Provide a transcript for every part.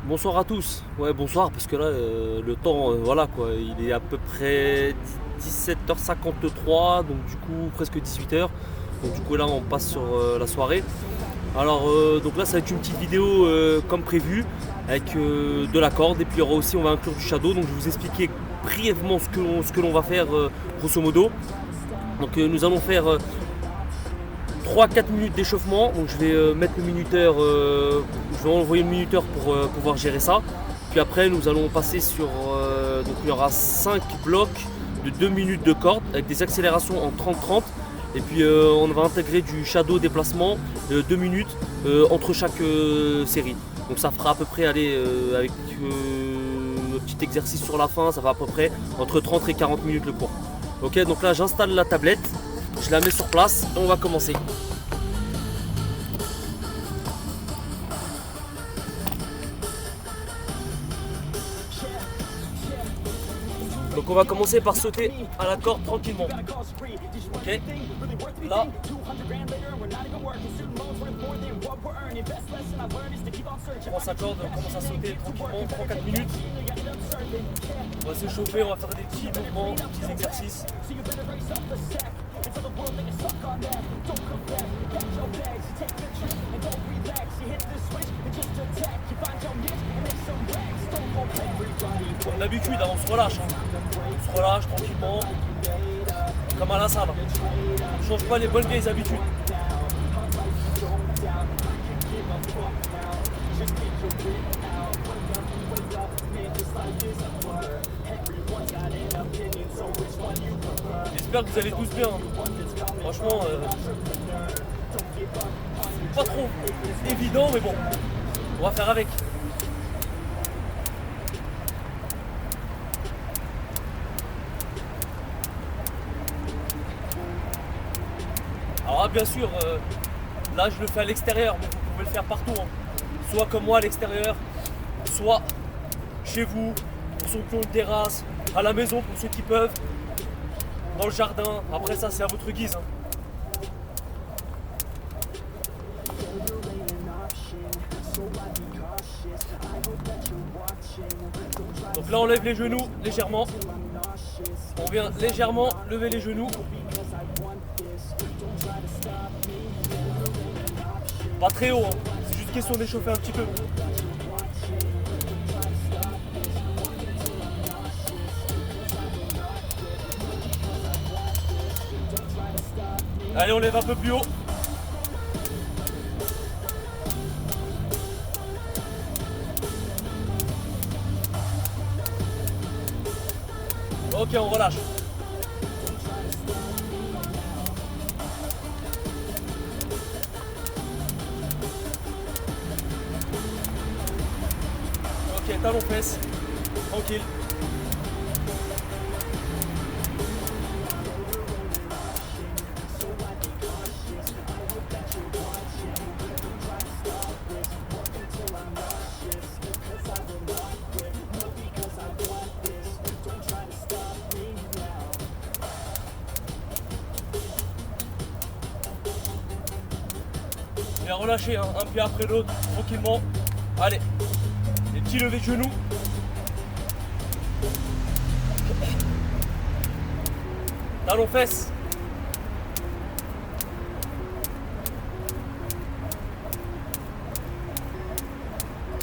Bonsoir à tous. Ouais, bonsoir parce que là, le temps, voilà quoi, il est à peu près 17h53, donc du coup presque 18h. Donc du coup là, on passe sur la soirée. Alors donc là, ça va être une petite vidéo comme prévu avec de la corde et puis il y aura aussi, on va inclure du shadow. Donc je vais vous expliquer brièvement ce que l'on va faire grosso modo. Donc nous allons faire 3-4 minutes d'échauffement, donc je vais mettre le minuteur, je vais envoyer le minuteur pour pouvoir gérer ça. Puis après nous allons passer sur, donc il y aura 5 blocs de 2 minutes de corde avec des accélérations en 30-30. Et puis on va intégrer du shadow déplacement 2 minutes entre chaque série. Donc ça fera à peu près aller avec un petit exercice sur la fin, ça va à peu près entre 30 et 40 minutes le cours. Ok, donc là j'installe la tablette. Je la mets sur place et on va commencer. Donc on va commencer par sauter à la corde tranquillement. Ok. Là. On prend sa corde, on commence à sauter tranquillement, 3-4 minutes. On va s'échauffer, on va faire des petits mouvements, des petits exercices. Comme d'habitude, hein, on se relâche. On se relâche tranquillement. Comme à la salle. On ne change pas les bonnes vieilles habitudes. J'espère que vous allez tous bien. Franchement, pas trop évident, mais bon, on va faire avec. Alors là, bien sûr, là je le fais à l'extérieur, mais vous pouvez le faire partout. Hein. Soit comme moi à l'extérieur, soit chez vous, pour ceux qui ont une terrasse, à la maison pour ceux qui peuvent, dans le jardin. Après ça, c'est à votre guise. Hein. Donc là, on lève les genoux légèrement. On vient légèrement lever les genoux. Pas très haut, hein. C'est juste question d'échauffer un petit peu. Allez, on lève un peu plus haut. Ok, on relâche. Ok, talons fesses. Tranquille. Bien relâché, hein, un pied après l'autre, tranquillement. Allez, les petits levés de genoux. Talons fesses.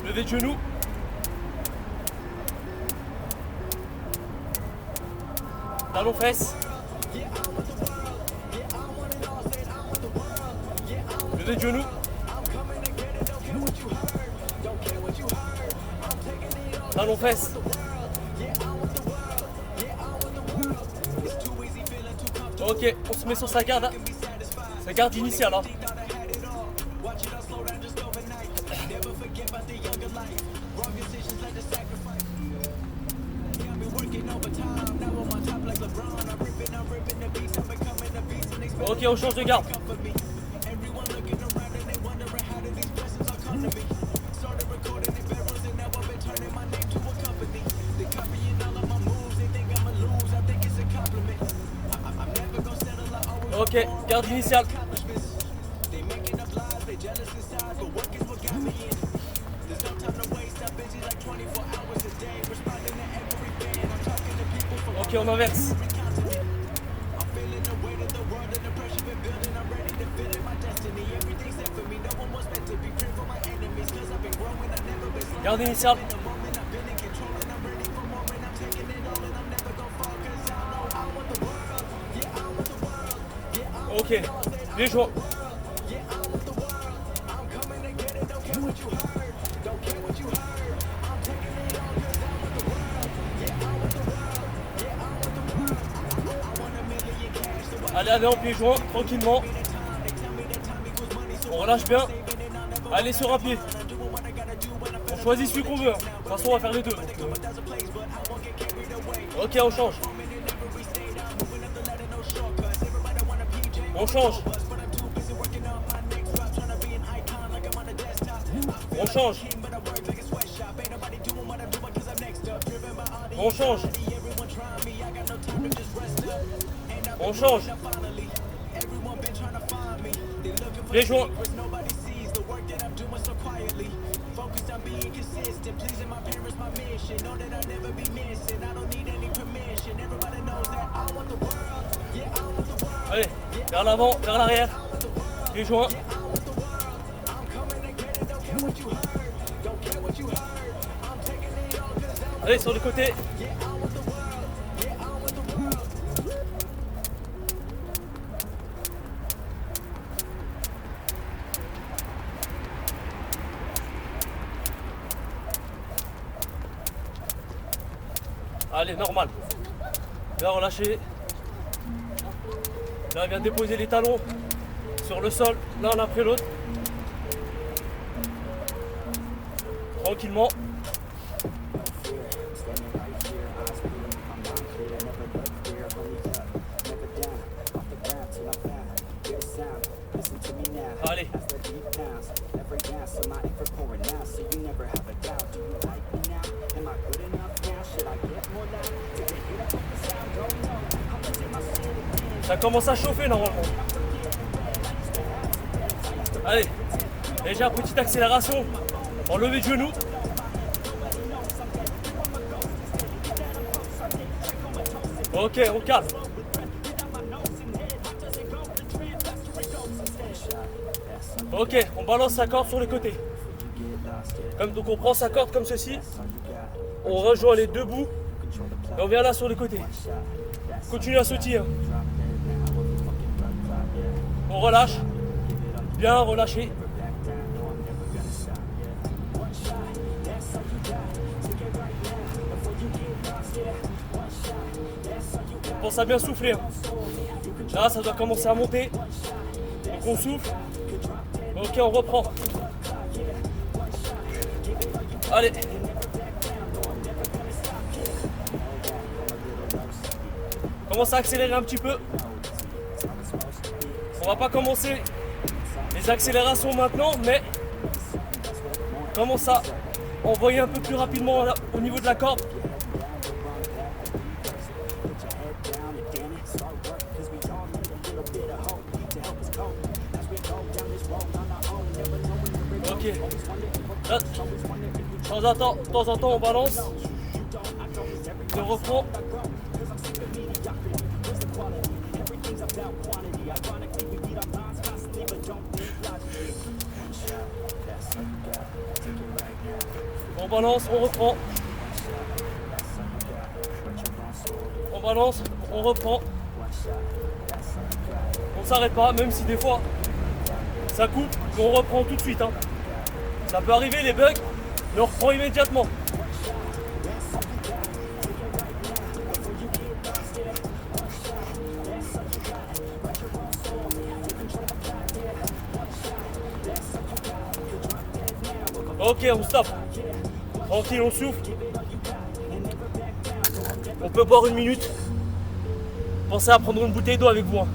Levé de genoux. Talons fesses. Levé de genoux. Talons fesses. Ok, on se met sur sa garde, hein. Sa garde initiale. Hein. Ok, on change de garde. Ok, garde initiale. on inverse. Garde initiale. Ok, les joints. Allez en pied joint, tranquillement. On relâche bien. Allez sur un pied. On choisit celui qu'on veut. De toute façon, on va faire les deux. Ok, on change. On change. On change. On change. On change. Les joints. Allez, vers l'avant, vers l'arrière. Les joints. Allez, sur le côté. Allez, normal. Là, relâchez. Là, il vient de déposer les talons sur le sol, l'un après l'autre. Tranquillement. Allez. Ça commence à chauffer normalement. Allez, déjà petite accélération en levée de genou. Ok, on calme. Ok, on balance sa corde sur le côté. Donc on prend sa corde comme ceci. On rejoint les deux bouts. Et on vient là sur le côté. Continue à sautiller. On relâche. Bien relâché. Pense à bien souffler. Là, ça doit commencer à monter. Donc on souffle. Ok, on reprend. Allez. Commence à accélérer un petit peu. On va pas commencer les accélérations maintenant, mais commence à envoyer un peu plus rapidement là, au niveau de la corde. Ok. Là, de temps en temps, on balance. Et on reprend. On balance, on reprend. On balance, on reprend. On ne s'arrête pas, même si des fois ça coupe, mais on reprend tout de suite. Hein. Ça peut arriver les bugs, mais on reprend immédiatement. Ok, on stoppe. Tranquille, on souffle. On peut boire 1 minute. Pensez à prendre une bouteille d'eau avec vous. Hein.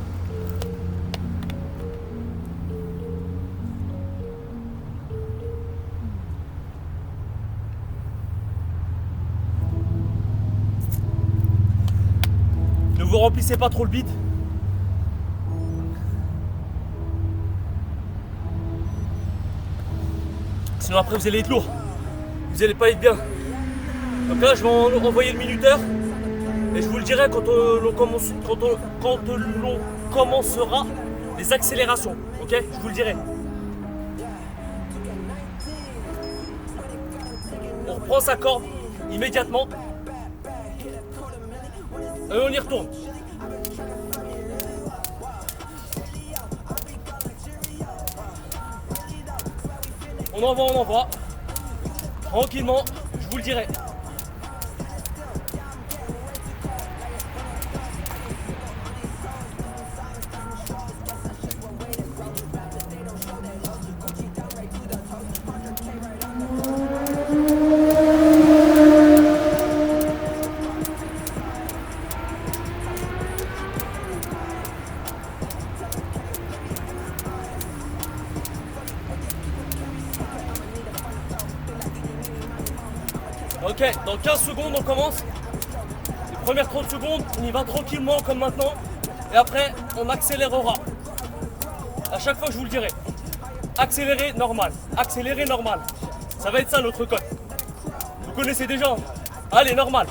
Ne vous remplissez pas trop le bide. Sinon après vous allez être lourd. Vous n'allez pas être bien. Donc là je vais envoyer le minuteur. Et je vous le dirai quand l'on commencera les accélérations. Ok? Je vous le dirai. On reprend sa corde immédiatement. Et on y retourne. On envoie. Tranquillement, je vous le dirai. Ok, dans 15 secondes on commence. Les premières 30 secondes, on y va tranquillement comme maintenant. Et après, on accélérera. À chaque fois, je vous le dirai. Accélérer, normal. Accélérer, normal. Ça va être ça notre code. Vous connaissez déjà. Allez, normal.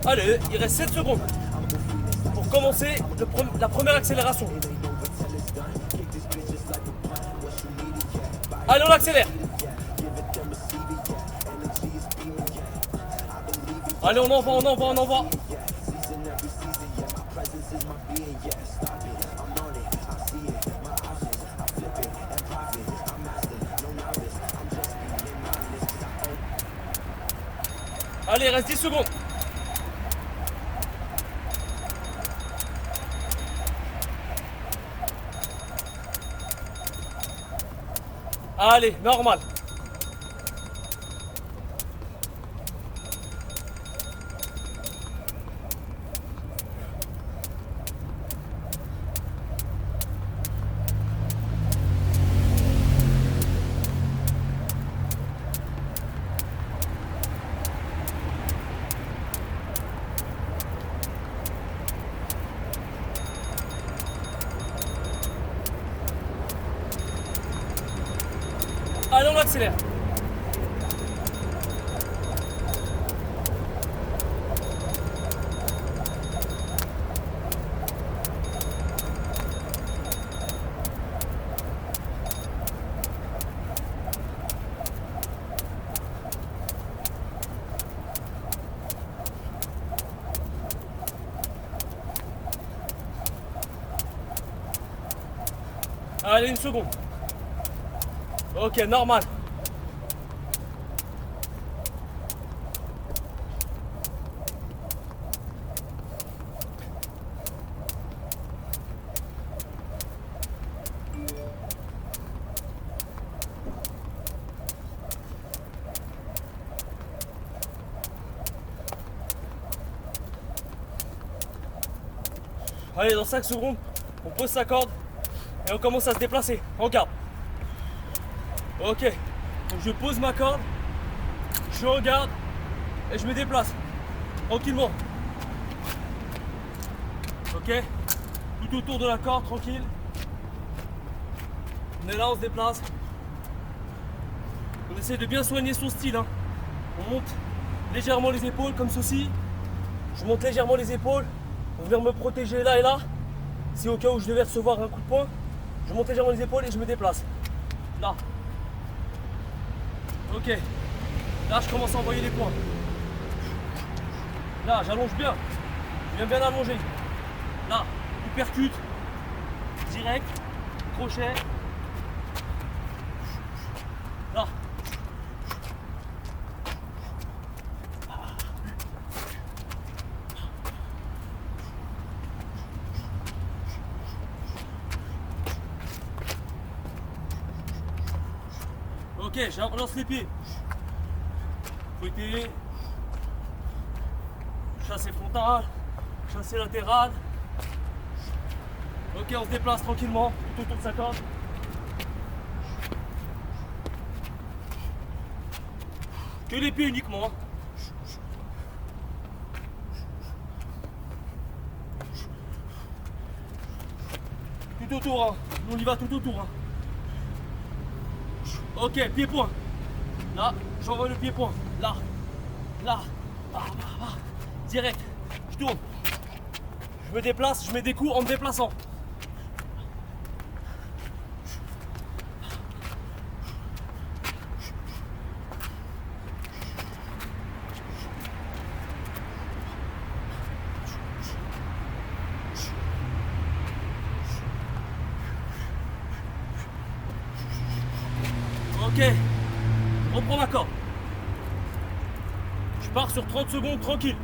Allez, il reste 7 secondes pour commencer la première accélération. Allez, on accélère. Allez, on envoie. Allez, il reste 10 secondes. Allez, normal. Allez, on accélère. Allez, une seconde. Ok, normal. Allez, dans 5 secondes, on pose sa corde et on commence à se déplacer. Regarde. Ok, donc je pose ma corde, je regarde et je me déplace tranquillement. Ok, tout autour de la corde, tranquille. On est là, on se déplace. On essaie de bien soigner son style. Hein. On monte légèrement les épaules comme ceci. Je monte légèrement les épaules pour venir me protéger là et là. Si au cas où je devais recevoir un coup de poing, je monte légèrement les épaules et je me déplace. Là. Ok, là je commence à envoyer les points. Là j'allonge bien, je viens bien allonger. Là, uppercut, direct, crochet. Là. Ok, je relance les pieds. Fouetter. Chassé frontal. Chassé latéral. Ok, on se déplace tranquillement tout autour de sa corde. Que les pieds uniquement. Hein. Tout autour, hein. On y va tout autour. Hein. Ok, pied-point. Là, j'envoie le pied-point. Là, là, direct. Je tourne. Je me déplace, je mets des coups en me déplaçant. Ok, on prend ma corde. Je pars sur 30 secondes tranquille.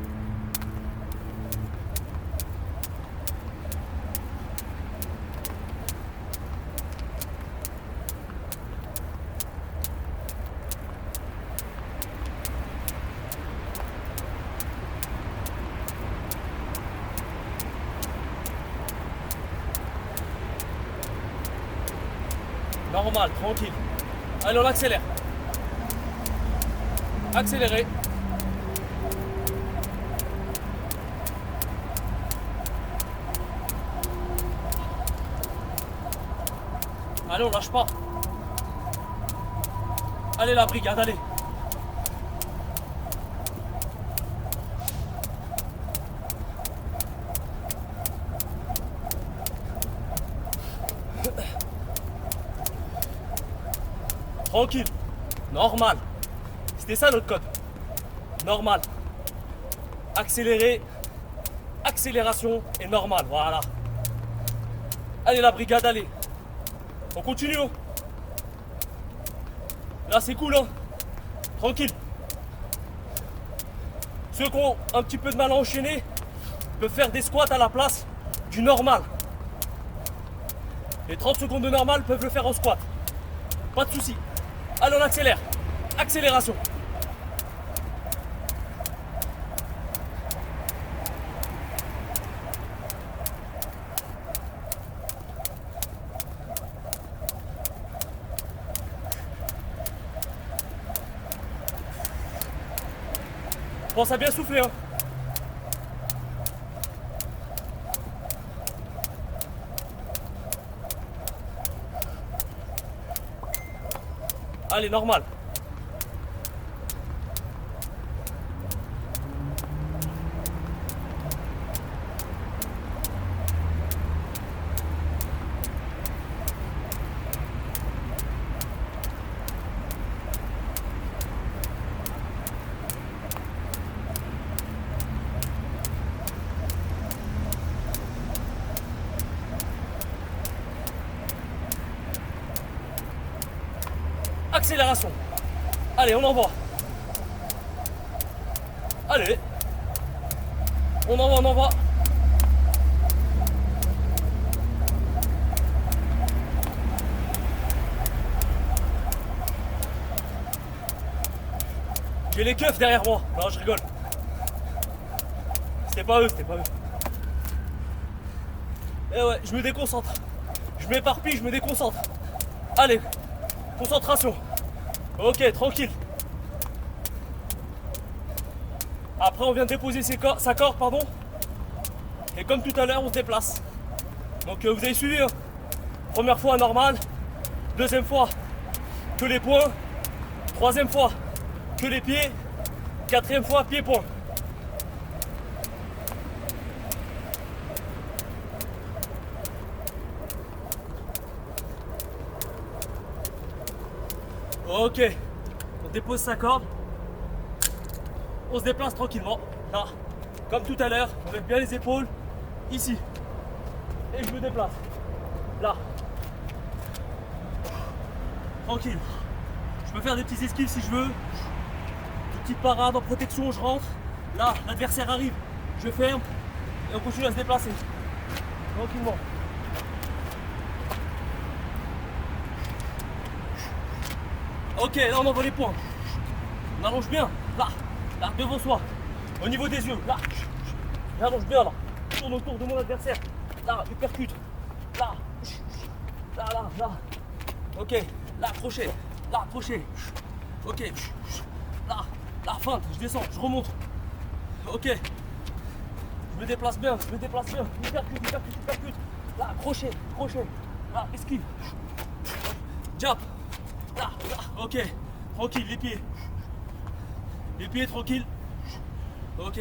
Normal, tranquille. Allez, on accélère. Accélérez. Allez, on lâche pas. Allez, la brigade, allez. Tranquille, normal. C'était ça notre code. Normal. Accélérer, accélération et normal. Voilà. Allez la brigade, allez. On continue. Hein. Là c'est cool. Hein. Tranquille. Ceux qui ont un petit peu de mal à enchaîner peuvent faire des squats à la place du normal. Les 30 secondes de normal peuvent le faire en squat. Pas de souci. Allez, on accélère. Accélération. Pense à bien souffler. Hein. Allez, normal. Accélération. Allez, on envoie. Allez. On envoie, on envoie. J'ai les keufs derrière moi. Non, je rigole. C'était pas eux, c'était pas eux. Eh ouais, je me déconcentre. Je m'éparpille, je me déconcentre. Allez, concentration. Ok, tranquille. Après, on vient de déposer sa corde, pardon. Et comme tout à l'heure, on se déplace. Donc, vous avez suivi. Hein. Première fois, normal. Deuxième fois, que les poings. Troisième fois, que les pieds. Quatrième fois, pied-point. Ok, on dépose sa corde, on se déplace tranquillement, là, comme tout à l'heure, on met bien les épaules, ici, et je me déplace, là, tranquille, je peux faire des petits esquives si je veux, des petites parades en protection, je rentre, là, l'adversaire arrive, je ferme, et on continue à se déplacer, tranquillement. Ok, là on envoie les poings. On allonge bien, là, devant soi. Au niveau des yeux, là. J'allonge bien là. Je tourne autour de mon adversaire. Là, je percute. Là. Là. Ok, là, crochet. Là, crochet. Ok. Là. La feinte, je descends, je remonte. Ok. Je me déplace bien, je me déplace bien. Hypercute. Là, crochet. Là, esquive. Jab. Là, ok. Tranquille, les pieds. Les pieds tranquilles. Ok.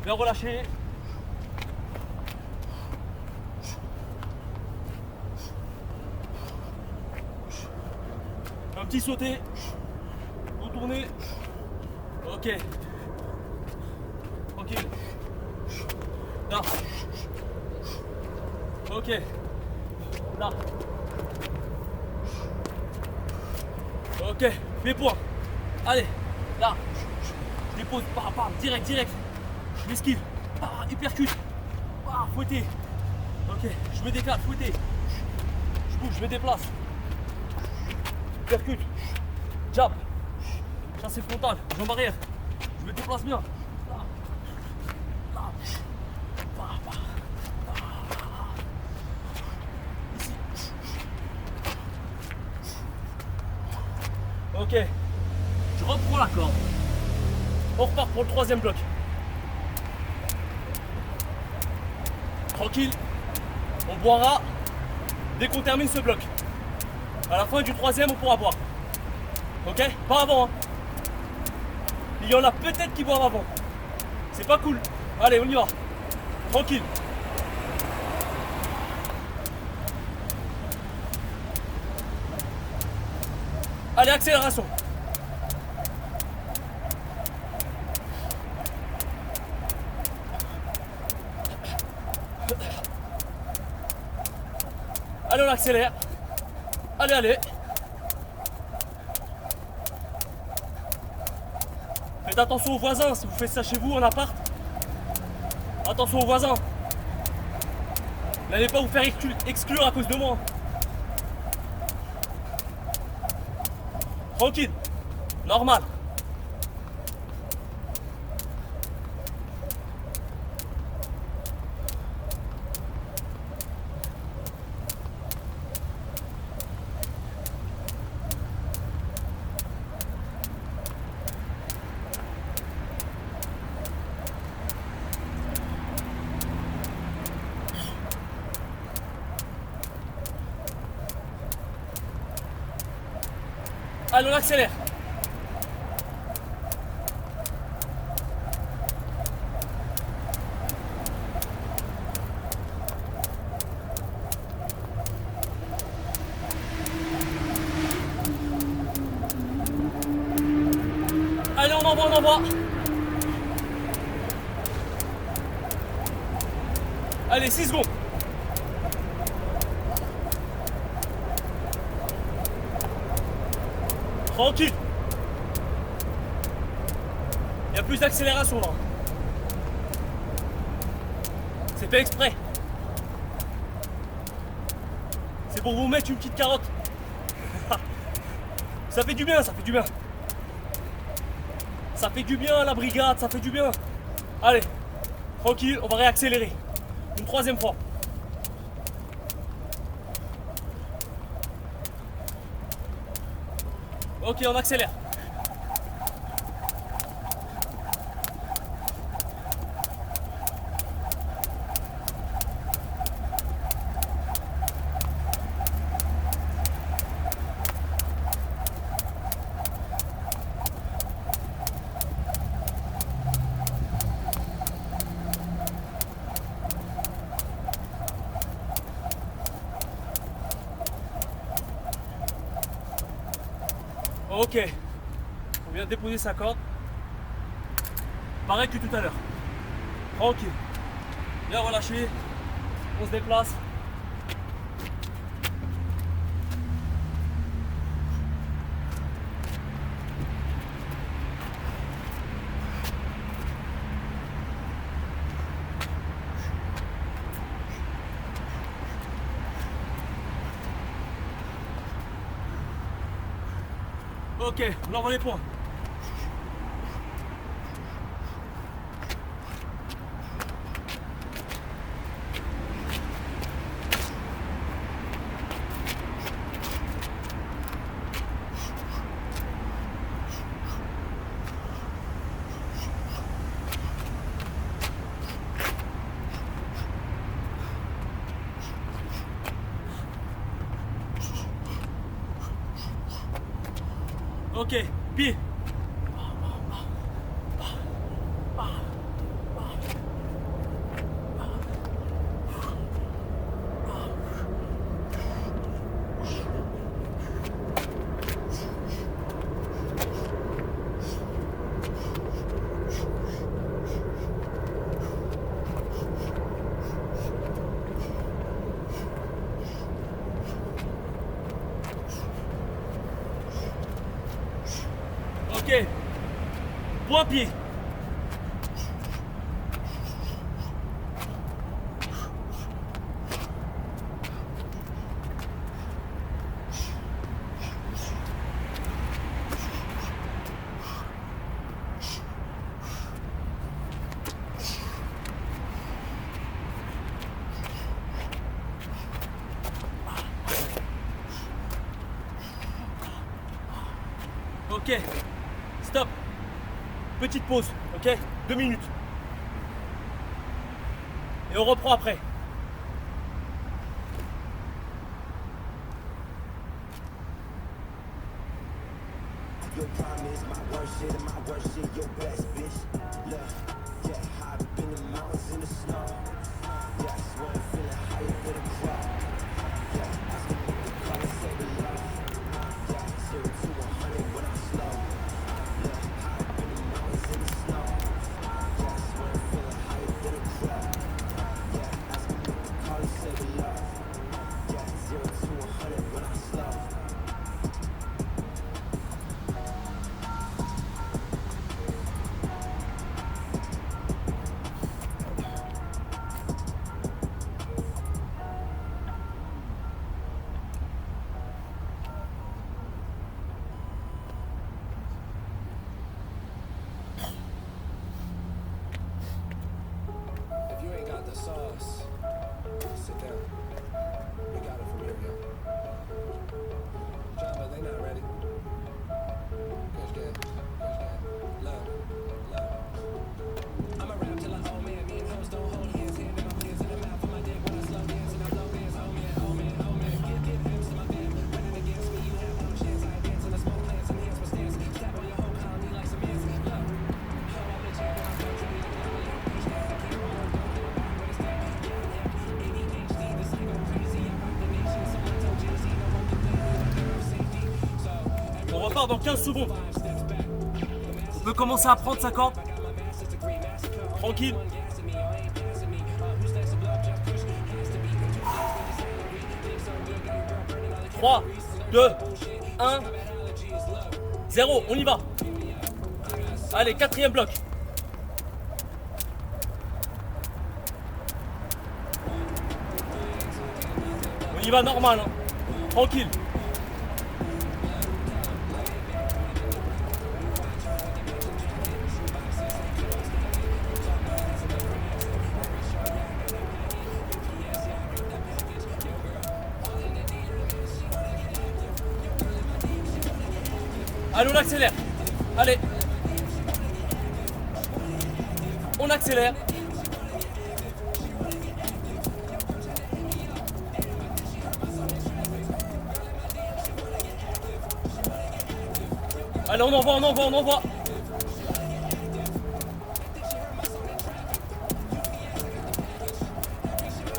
Bien relâché. Un petit sauté. Retourner. Ok. Tranquille. Là. Ok. Là. Ok. Mes points. Allez. Là. Je dépose. Bam. Direct. Je m'esquive. Hypercute. Fouetté. Ok. Je me décale. Fouetté. Je bouge. Je me déplace. Hypercute. Jab. Chassé frontal. Jambe arrière. Je me déplace bien. Ici. Ok. Je reprends la corde. On repart pour le troisième bloc. Tranquille. On boira dès qu'on termine ce bloc. À la fin du troisième, on pourra boire. Ok? Pas avant. Hein. Il y en a peut-être qui boivent avant. C'est pas cool. Allez, on y va. Tranquille. Allez, accélération. Allez, on accélère. Allez. Faites attention aux voisins si vous faites ça chez vous en appart. Attention aux voisins. N'allez pas vous faire exclure à cause de moi. Tranquille. Normal. Allez, on accélère. Allez, on envoie. Allez, 6 secondes. Tranquille. Il y a plus d'accélération là. C'est fait exprès. C'est pour vous mettre une petite carotte. Ça fait du bien. Ça fait du bien à la brigade, ça fait du bien. Allez, tranquille, on va réaccélérer. Une troisième fois. Ok, on accélère. Ok, on vient de déposer sa corde. Pareil que tout à l'heure. Tranquille. Bien relâché. On se déplace. Ok, on envoie les points. Ok, pied. Ok. Point pied. Ok. Stop. Petite pause, ok? 2 minutes. Et on reprend après. Your prime is my worst shit and my worst shit your best, bitch. Look, yeah, high up in the mountains in the snow. Yeah, I swear I'm feeling higher than a crow. Yeah, I can make the call and say the love. Yeah, 0 to 100 when I'm slow. Look, high up in the mountains in the snow. Yeah, I swear I'm feeling higher than a crow. Yeah, I can make the call and say the love. Yeah, 0 to 100 when I'm slow. If you ain't got the sauce, sit down. We got it from here, yo. Java, they not ready. Kush gang, love, love. I'ma rap till I old man. Me and hoes don't hold hands. Hand in my pants in the mouth of my dick when I slow dance and I blow dance. Oh man, oh man, oh man. Give hands to my fam. Running against me, you have no chance. I dance in the smoke plants, enhance my stance. Step on your whole colony like some ants. Look, ho, I'm the champ. I'm so trendy like Lolly. Kush gang, I can't roll. Don't get it back when it's dead. Yeah, ADHD, this ain't go crazy. I rock the nation. Someone told Jay-Z, no one can play me like they're safety. So, On repart dans 15 secondes. On peut commencer à prendre sa corde. Tranquille. 3, 2, 1, 0, on y va. Allez, 4e bloc. On y va normal, hein. Tranquille. Allez, on accélère. Allez. On accélère. Allez, on envoie, on envoie, on envoie.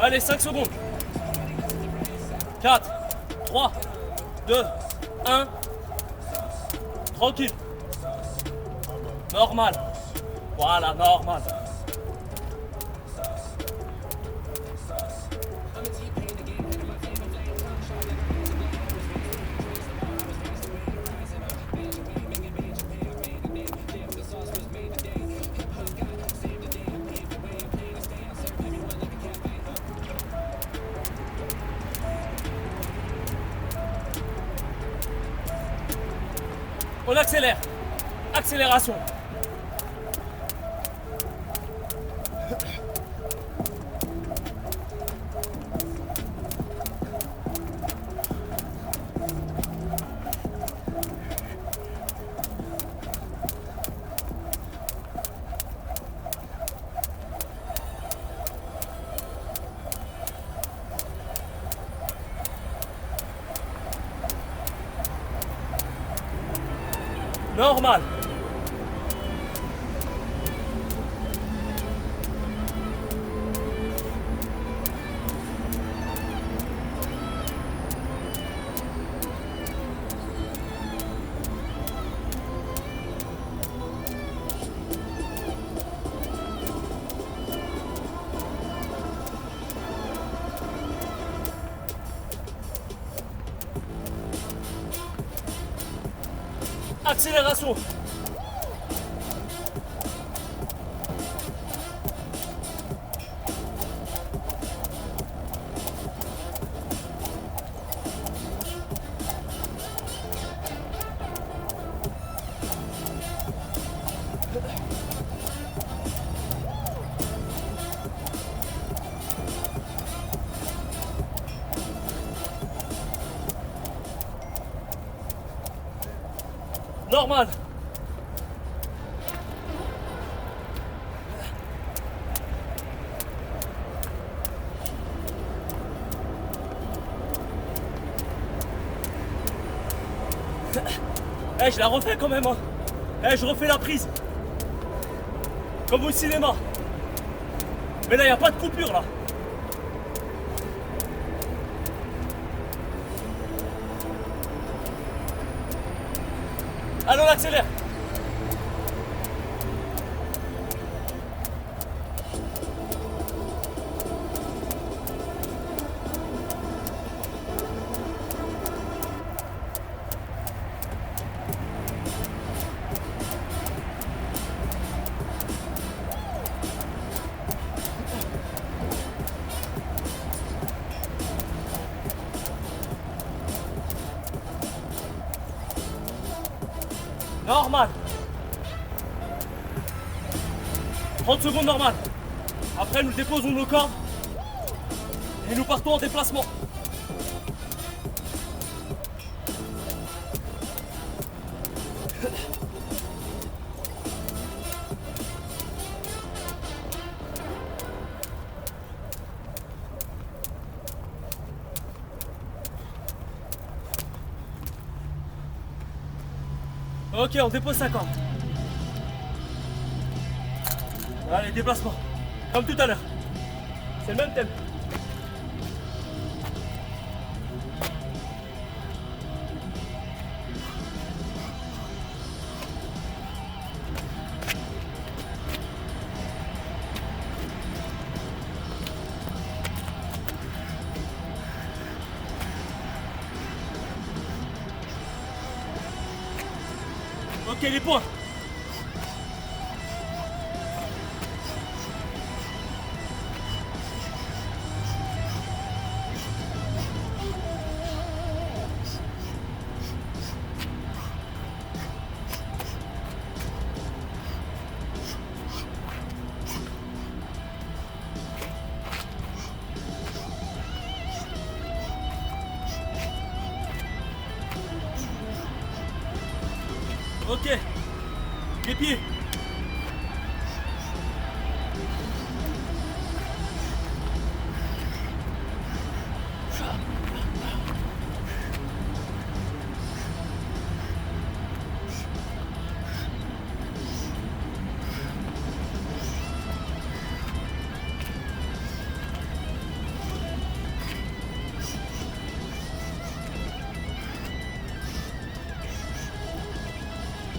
Allez, 5 secondes. 4, 3, 2, 1. Tranquille. Normal. Voilà, normal. On accélère. Accélération. Normal. Accélération. Normal. Eh, je la refais quand même, hein. Eh, je refais la prise. Comme au cinéma. Mais là, il n'y a pas de coupure, là. Allons, on accélère. Normal. 30 secondes normal. Après, nous déposons nos cordes et nous partons en déplacement. Ok, on dépose 50. Allez, déplacement. Comme tout à l'heure. C'est le même thème. Ok, les points. Ok, les pieds.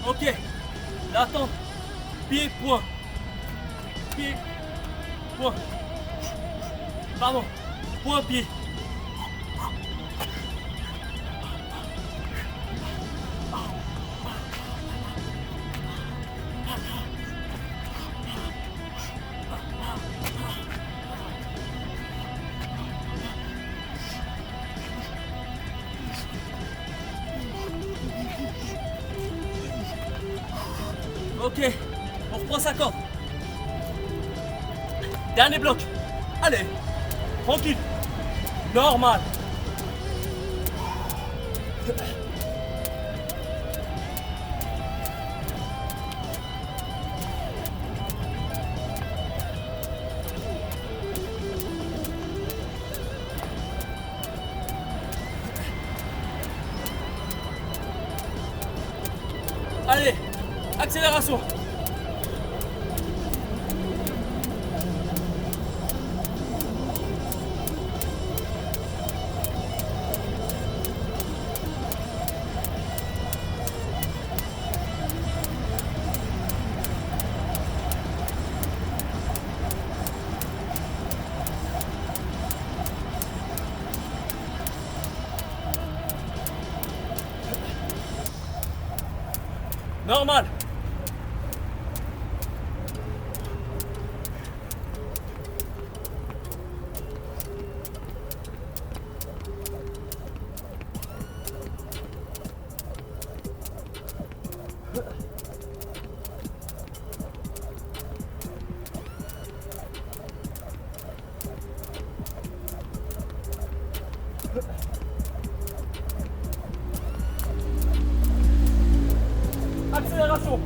Ok, là attends, pied, point, pied, point, pardon, point, pied. Ok, on reprend sa corde. Dernier bloc. Allez, tranquille. Normal. Allez, accélération. Normal. Accélération.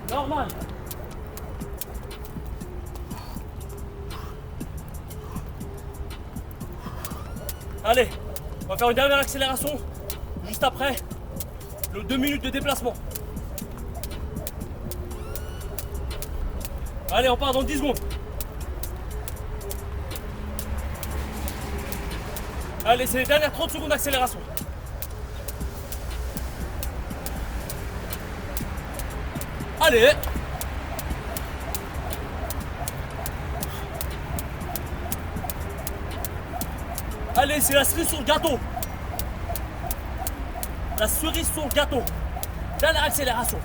Normal. Allez, on va faire une dernière accélération juste après le 2 minutes de déplacement. Allez, on part dans 10 secondes. Allez, c'est les dernières 30 secondes d'accélération. Allez. Allez, c'est la cerise sur le gâteau. La cerise sur le gâteau. Dernière accélération.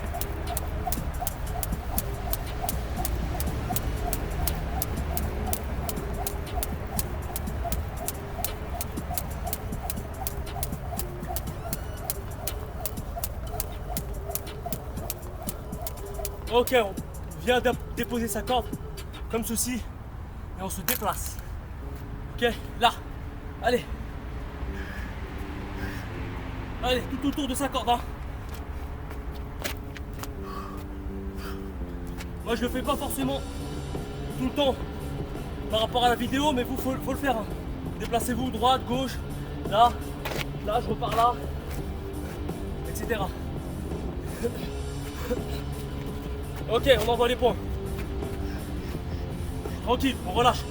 Ok, on vient de déposer sa corde comme ceci et on se déplace. Ok, là, allez. Allez, tout autour de sa corde. Hein. Moi je le fais pas forcément tout le temps par rapport à la vidéo, mais vous faut le faire. Hein. Déplacez-vous droite, gauche, là, je repars là, etc. Ok, on envoie les points. Tranquille, on relâche.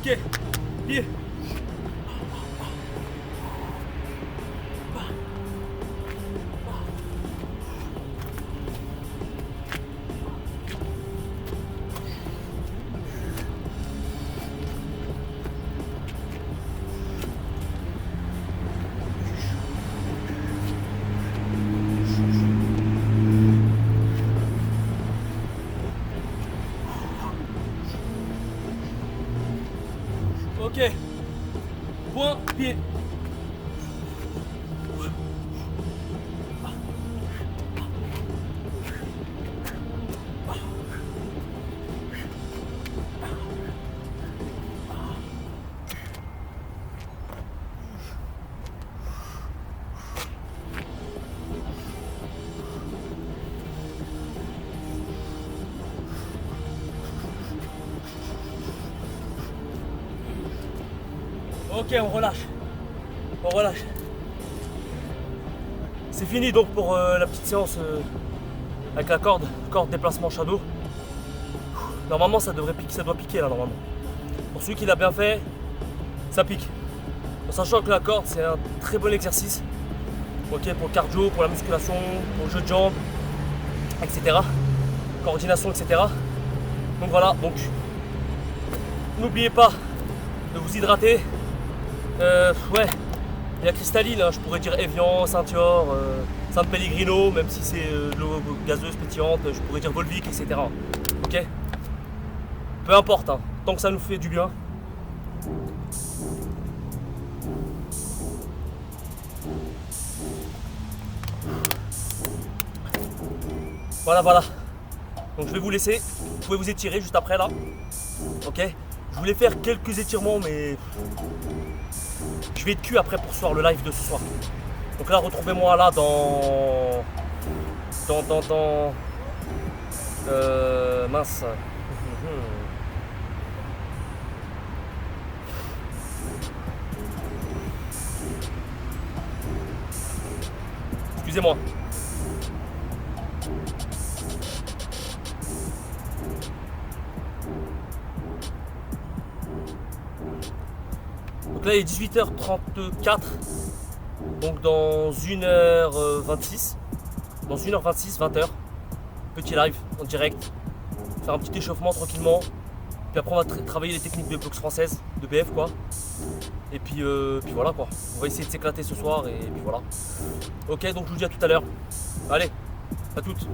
Ok, pied. Ok. Point, pied. Ok, on relâche. On relâche. C'est fini donc pour la petite séance avec la corde déplacement shadow. Normalement ça doit piquer là normalement. Pour celui qui l'a bien fait, ça pique. En sachant que la corde c'est un très bon exercice. Ok, pour le cardio, pour la musculation, pour le jeu de jambes, etc. Coordination, etc. Donc voilà, donc n'oubliez pas de vous hydrater. Ouais, il y a cristalline, hein, je pourrais dire Evian, Saint-Yor, San Pellegrino, même si c'est de l'eau gazeuse pétillante, je pourrais dire Volvic, etc. Ok? Peu importe, hein, tant que ça nous fait du bien. Voilà. Donc je vais vous laisser. Vous pouvez vous étirer juste après là. Ok? Je voulais faire quelques étirements, mais je vais être cuit après pour ce soir, le live de ce soir. Donc là, retrouvez-moi là mince. Excusez-moi. Donc là il est 18h34. Donc dans 1h26. Dans 1h26, 20h. Petit live en direct. Faire un petit échauffement tranquillement. Puis après on va travailler les techniques de boxe française, de BF quoi. Et puis voilà quoi. On va essayer de s'éclater ce soir et puis voilà. Ok, donc je vous dis à tout à l'heure. Allez, à toutes.